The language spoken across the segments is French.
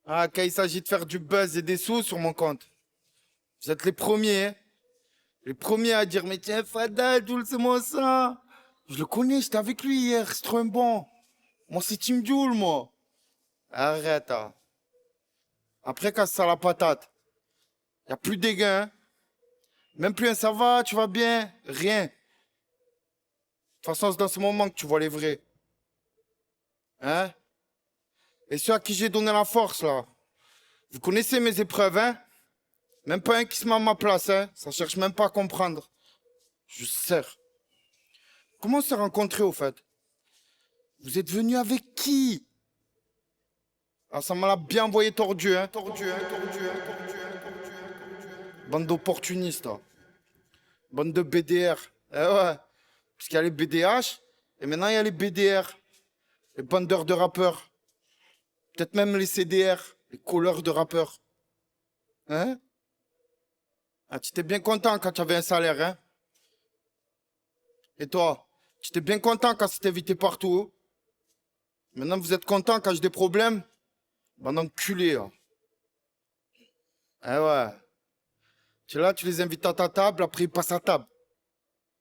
Ah, quand il s'agit de faire du buzz et des sous sur mon compte, vous êtes les premiers, hein. Les premiers à dire, mais tiens, Fada, Jules, c'est moi ça. Je le connais, j'étais avec lui hier, c'est trop un bon. Moi, c'est Team Jules, moi. Arrête, hein. Après, casse ça la patate. Y a plus de dégâts, hein. Même plus un ça va, tu vas bien, rien. De toute façon, c'est dans ce moment que tu vois les vrais. Hein? Et ceux à qui j'ai donné la force, là. Vous connaissez mes épreuves, hein? Même pas un qui se met à ma place, hein? Ça cherche même pas à comprendre. Je sers. Comment on s'est rencontrés, au fait? Vous êtes venus avec qui? Ah, ça m'a bien envoyé tordu, hein? Bande d'opportunistes, là. Bande de BDR. Eh ouais. Parce qu'il y a les BDH, et maintenant il y a les BDR. Les bandeurs de rappeurs. Peut-être même les CDR, les colleurs de rappeurs. Hein? Ah, tu étais bien content quand tu avais un salaire, hein? Et toi, tu étais bien content quand c'était évité partout. Maintenant, vous êtes content quand j'ai des problèmes? Bande d'enculés, là. Eh ouais. Tu es là, tu les invites à ta table, après ils passent à table.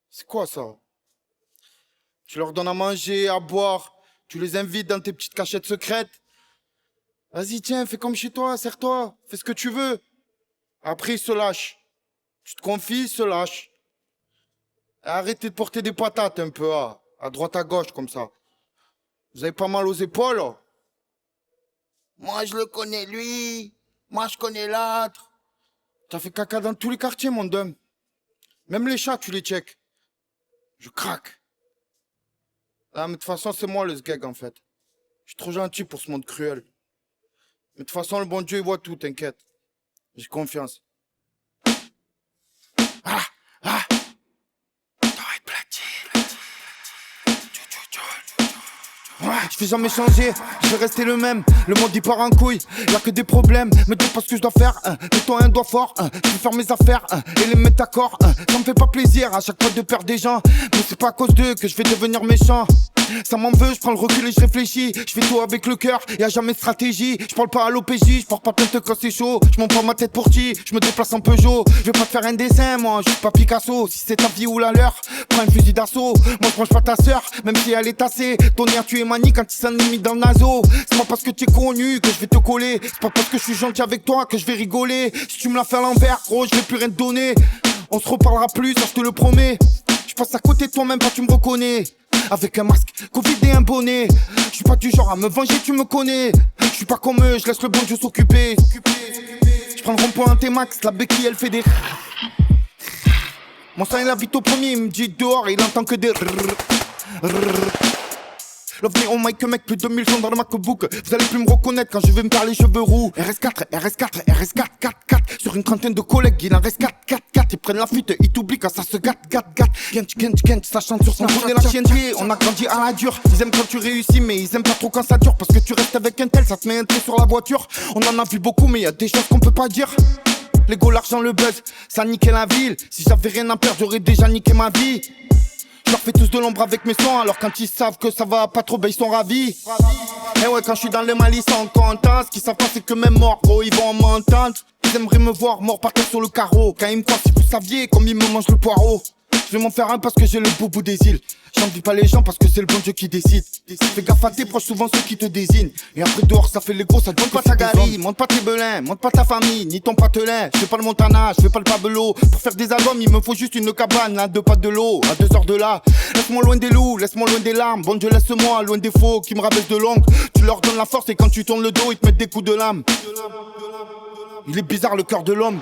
C'est quoi ça? Tu leur donnes à manger, à boire, tu les invites dans tes petites cachettes secrètes. Vas-y, tiens, fais comme chez toi, serre-toi, fais ce que tu veux. Après, ils se lâchent. Tu te confies, ils se lâchent. Arrêtez de porter des patates un peu, hein, à droite, à gauche, comme ça. Vous avez pas mal aux épaules, là? Moi, je le connais, lui. Moi, je connais l'autre. T'as fait caca dans tous les quartiers, mon dum. Même les chats, tu les check. Je craque. Ah, mais de toute façon, c'est moi le sgeg, en fait. Je suis trop gentil pour ce monde cruel. Mais de toute façon, le bon Dieu, il voit tout, t'inquiète. J'ai confiance. Ah! Ah! Ouais, je vais jamais changer, je vais rester le même. Le monde il part en couille, y'a que des problèmes. Me dis pas ce que je dois faire, mets-toi un doigt fort. Je vais faire mes affaires et les mettre d'accord. Ça me fait pas plaisir à chaque fois de perdre des gens. Mais c'est pas à cause d'eux que je vais devenir méchant. Ça m'en veut, je prends le recul et je réfléchis. Je fais tout avec le cœur, y'a jamais de stratégie. Je parle pas à l'OPJ, je porte pas plainte quand c'est chaud. Je monte pas ma tête pour ti, je me déplace en Peugeot. Je vais pas te faire un dessin, moi, je suis pas Picasso. Si c'est ta vie ou la leur, prends un fusil d'assaut. Moi je mange pas ta sœur, même si elle est tassée. Ton air tu es manie quand il s'ennuie dans le naso. C'est pas parce que tu es connu que je vais te coller. C'est pas parce que je suis gentil avec toi que je vais rigoler. Si tu me la fais à l'envers, gros, je vais plus rien te donner. On se reparlera plus, ça je te le promets. Je passe à côté de toi même pas tu me reconnais. Avec un masque, Covid et un bonnet. Je suis pas du genre à me venger, tu me connais. Je suis pas comme eux, je laisse le bon Dieu s'occuper. Je prends le rond-point T-Max, la béquille elle fait des. Mon sang il habite au premier, il me dit dehors et il entend que des. L'ovni au mic, mec, plus de 2000 sons dans le MacBook. Vous allez plus me reconnaître quand je vais me faire les cheveux roux. RS4, RS4, RS4, 4, 4. Sur une trentaine de collègues, il en reste 4, 4, 4. Ils prennent la fuite, ils t'oublient quand ça se gâte, gâte, gâte. Gent, ça chante sur son on connaît la chiennerie, on a grandi à la dure. Ils aiment quand tu réussis, mais ils aiment pas trop quand ça dure. Parce que tu restes avec un tel, ça te met un trait sur la voiture. On en a vu beaucoup, mais y a des choses qu'on peut pas dire. L'ego, l'argent, le buzz, ça niquait la ville. Si j'avais rien à perdre, j'aurais déjà niqué ma vie. Je leur fais tous de l'ombre avec mes sons. Alors quand ils savent que ça va pas trop, ben ils sont ravis. Et ouais, quand je suis dans le mal, ils sont contents. Ce qu'ils savent pas, c'est que même mort, gros, ils vont m'entendre. Ils aimeraient me voir mort par terre sur le carreau. Quand ils me croient, si vous saviez, comme ils me mangent le poireau. Je vais m'en faire un parce que j'ai le boubou des îles. J'envie pas les gens parce que c'est le bon Dieu qui décide. Fais gaffe à tes proches, souvent ceux qui te désignent. Et après dehors ça fait les gros, ça te monte pas ta galerie, monte pas tes belins, monte pas ta famille, ni ton patelin. Je fais pas le Montana, je fais pas le Pablo. Pour faire des albums il me faut juste une cabane, à 2 pas de l'eau, à 2 heures de là. Laisse-moi loin des loups, laisse-moi loin des larmes. Bon Dieu laisse-moi loin des faux qui me rabaissent de l'ongle. Tu leur donnes la force et quand tu tournes le dos ils te mettent des coups de lame. Il est bizarre le cœur de l'homme.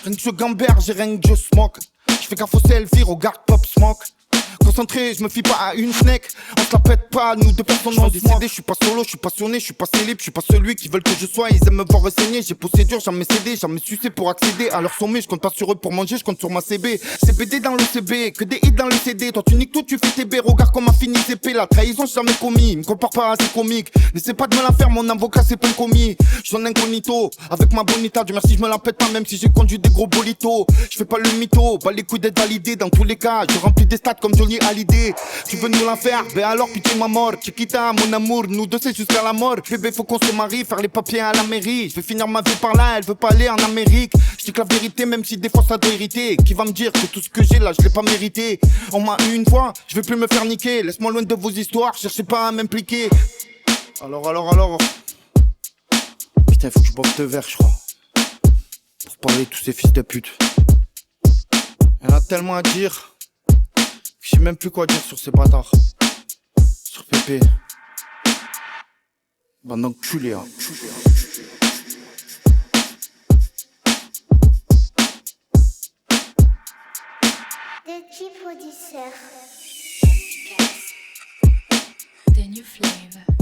Rien que je gamberge, j'ai rien que je smoke. Je fais gaffe au selfie, regarde Pop Smoke. Concentré, je me fie pas à une snake. On se la pète pas, nous deux personnes on décédé. Je suis pas solo, je suis passionné, je suis pas célib. Je suis pas celui qui veulent que je sois, ils aiment me voir saigner. J'ai poussé dur, jamais cédé, jamais sucé pour accéder à leur sommet. Je compte pas sur eux pour manger, je compte sur ma CB. CBD dans le CB, que des hits dans le CD. Toi tu niques tout, tu fais tes B. Regarde comment fini CP, la trahison j'ai jamais commis. Me compare pas à ces comiques, n'essaie pas de me la faire, mon avocat c'est pas un commis. J'suis en incognito, avec ma bonita, Dieu merci je me la pète pas même si j'ai conduit des gros bolitos. Je fais pas le mytho, pas les couilles d'être validé dans tous les cas. Je remplis des stats comme Johnny Johnny Hallyday. Tu veux nous la faire, ben alors pitié ma mort. Chiquita, mon amour, nous deux c'est jusqu'à la mort. Bébé faut qu'on se marie, faire les papiers à la mairie. Je vais finir ma vie par là, elle veut pas aller en Amérique. Je dis que la vérité même si des fois ça doit irriter. Qui va me dire que tout ce que j'ai là je l'ai pas mérité. On m'a eu une fois, je vais plus me faire niquer. Laisse-moi loin de vos histoires, cherchez pas à m'impliquer. Alors putain faut que je boive 2 verres je crois. Pour parler de tous ces fils de pute. Elle a tellement à dire que je sais même plus quoi dire sur ces bâtards. Sur Pépé. Bande d'enculés hein. Dirty Producer. The new flavor.